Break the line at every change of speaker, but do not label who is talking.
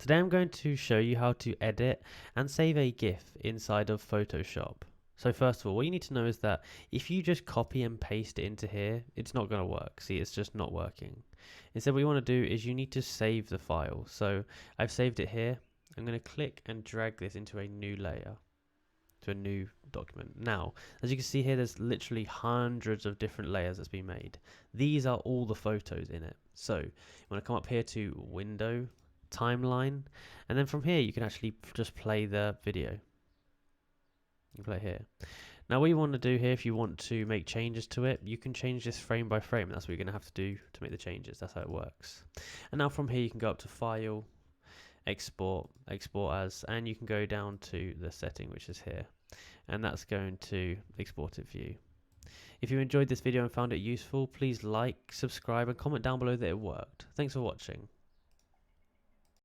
Today I'm going to show you how to edit and save a GIF inside of Photoshop. So first of all, what you need to know is that if you just copy and paste it into here, it's not going to work. See, it's just not working. Instead, what you want to do is you need to save the file. So I've saved it here. I'm going to click and drag this into a new layer, to a new document. Now, as you can see here, there's literally hundreds of different layers that's been made. These are all the photos in it. So you want to come up here to Window, Timeline, and then from here you can actually just play the video. You play here. Now what you want to do here, if you want to make changes to it, you can change this frame by frame. That's what you're going to have to do to make the changes. That's how it works. And now from here you can go up to File, Export, Export As, and you can go down to the setting which is here, and that's going to export it for you. If you enjoyed this video and found it useful, please like, subscribe and comment down below that it worked. Thanks for watching.